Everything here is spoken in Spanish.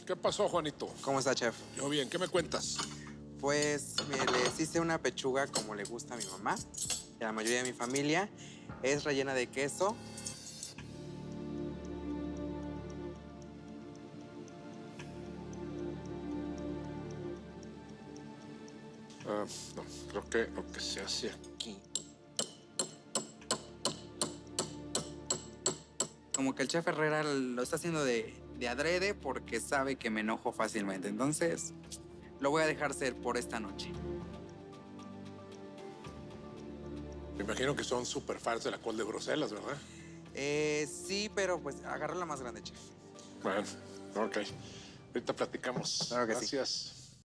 ¿Qué pasó, Juanito? ¿Cómo está, chef? Yo bien, ¿qué me cuentas? Pues, mire, les hice una pechuga como le gusta a mi mamá y a la mayoría de mi familia. Es rellena de queso. No, creo que lo que se hace aquí. Como que el chef Herrera lo está haciendo de adrede porque sabe que me enojo fácilmente. Entonces, lo voy a dejar ser por esta noche. Me imagino que son súper fans de la col de Bruselas, ¿verdad? Sí, pero pues agarró la más grande, chef. Bueno, ok. Ahorita platicamos. Claro que sí. Gracias.